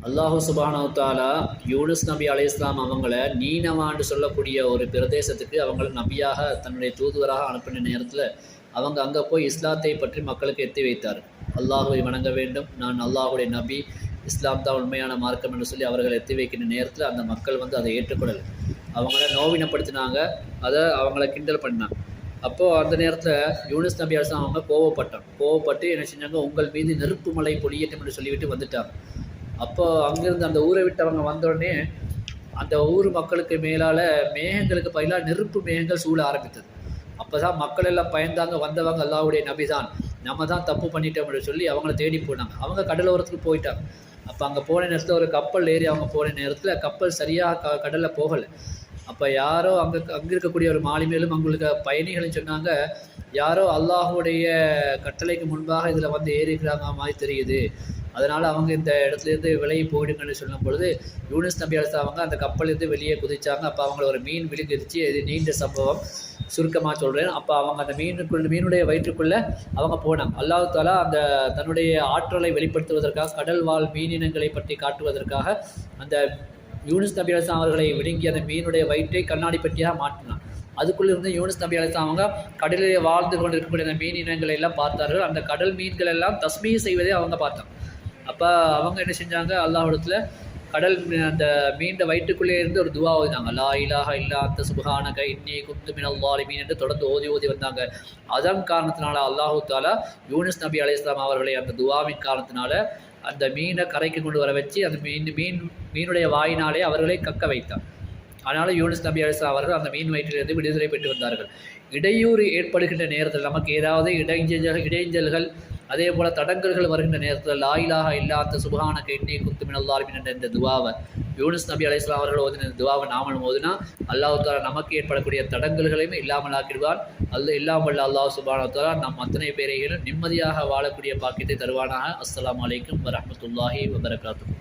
அல்லாஹு சுப்ஹானஹு தஆலா யூனுஸ் நபி அலைஹிஸ்ஸலாம் அவங்கள நீனவான்னு சொல்லக்கூடிய ஒரு பிரதேசத்துக்கு அவங்கள நபியாக தன்னுடைய தூதுவராக அனுப்பின நேரத்தில் அவங்க அங்கே போய் இஸ்லாத்தை பற்றி மக்களுக்கு எத்தி வைத்தார். அல்லாஹுவை வணங்க வேண்டும், நான் அல்லாஹுடைய நபி, இஸ்லாம் தான் உண்மையான மார்க்கம் என்று சொல்லி அவர்கள் எத்தி வைக்கிற நேரத்தில் அந்த மக்கள் வந்து அதை ஏற்றுக்கொள்ளலை. அவங்கள நோவினப்படுத்தினாங்க, அதை அவங்கள கிண்டல் பண்ணாங்க. அப்போது அந்த நேரத்தில் யூனுஸ் நபி அலைஹிஸ்ஸலாம் அவங்க கோவப்பட்டு என்ன செஞ்சாங்க, உங்கள் மீது நெருப்பு மலை பொழியட்டும் என்று சொல்லிவிட்டு வந்துட்டாங்க. அப்போ அங்கேருந்து அந்த ஊரை விட்டு அவங்க வந்தோடனே அந்த ஊர் மக்களுக்கு மேலால் மேகங்களுக்கு பதிலாக நெருப்பு மேகங்கள் சூழ ஆரம்பித்தது. அப்போ தான் மக்கள் எல்லாம் பயந்தாங்க, வந்தவங்க அல்லாஹ்வுடைய நபி தான், நம்ம தான் தப்பு பண்ணிட்டோம்னு சொல்லி அவங்கள தேடி போனாங்க. அவங்க கடலோரத்துக்கு போயிட்டாங்க. அப்போ அங்கே போன நேரத்தில் ஒரு கப்பல் ஏறி அவங்க போன நேரத்தில் கப்பல் சரியாக கடலில் போகலை. அப்போ யாரோ அங்கே இருக்கக்கூடிய ஒரு மாலுமிகளும் அவங்களுக்கு பயணிகளும் சொன்னாங்க, யாரோ அல்லாஹுடைய கட்டளைக்கு முன்பாக இதில் வந்து ஏறிக்கிறாங்க மாதிரி தெரியுது, அதனால் அவங்க இந்த இடத்துலேருந்து விலகி போயிடுங்கன்னு சொல்லும் பொழுது யூனுஸ் நபி அலைஹிஸ்ஸலாம் அவங்க அந்த கப்பலேருந்து வெளியே குதிச்சாங்க. அப்போ அவங்கள ஒரு மீன் விழுங்கிருச்சு. இது நீண்ட சம்பவம், சுருக்கமாக சொல்கிறேன். அப்போ அவங்க அந்த மீனுடைய வயிற்றுக்குள்ளே அவங்க போனாங்க. அல்லாஹ் தஆலா அந்த தன்னுடைய ஆற்றலை வெளிப்படுத்துவதற்காக, கடல் வாழ் மீனினங்களை பற்றி காட்டுவதற்காக அந்த யூனுஸ் நபி அலைஹிஸ்ஸலாம் அவர்களை விழுங்கி அந்த மீனுடைய வயிற்றை கண்ணாடி பெட்டியாக மாற்றினான். அதுக்குள்ளே இருந்து யூனுஸ் நபி அலைஹிஸ்ஸலாம் அவங்க கடலிலே வாழ்ந்து கொண்டு இருக்கக்கூடிய அந்த மீன் இனங்களை எல்லாம் பார்த்தார்கள். அந்த கடல் மீன்கள் எல்லாம் தஸ்பீஹ் செய்வதை அவங்க பார்த்தாங்க. அப்போ அவங்க என்ன செஞ்சாங்க, அல்லாஹ்விடத்தில் கடல் அந்த மீண்ட வயிற்றுக்குள்ளே இருந்து ஒரு துவா ஓதினாங்க. லா இலாஹ இல்லா அன்த சுப்ஹானக இன்னீ குன்து மினல் ஸாலிமீன் என்று தொடர்ந்து ஓதி வந்தாங்க. அதன் காரணத்தினால அல்லாஹு தஆலா யூனுஸ் நபி அலைஹிஸ்ஸலாம் அவர்களை அந்த துவாவின் காரணத்தினால அந்த மீனை கரைக்கு கொண்டு வர வச்சு அந்த மீனுடைய வாயினாலே அவர்களை கக்க வைத்தார். அதனால் யூனுஸ் நபி அலைஹிஸ்ஸலாம் அவர்கள் அந்த மீன் வயிற்றிலிருந்து விடுதலை பெற்று வந்தார்கள். இடையூறு ஏற்படுகின்ற நேரத்தில் நமக்கு ஏதாவது இடைஞ்சல்கள் அதே போல் தடங்கல்கள் வருகின்ற நேரத்தில் லா இலாஹ இல்லா அன்த சுப்ஹானக இன்னீ குன்து மினல் ஸாலிமீன் என்ற இந்த துவாவை யூனுஸ் நபி அலைஹிஸ்ஸலாம் அவர்கள் ஓதின இந்த துவாவை நாமளும் ஓதினா அல்லாஹ் தஆலா நமக்கு ஏற்படக்கூடிய தடங்கல்களையும் இல்லாமல் ஆக்கிடுவான். இல்லாமல் அல்லாஹ் சுப்ஹானஹு வ தஆலா நம் அத்தனை பேரையும் நிம்மதியாக வாழக்கூடிய பாக்கியத்தை தருவானாக. அஸ்ஸலாமு அலைக்கும் வரஹ்மத்துல்லாஹி வபரகாத்துஹு.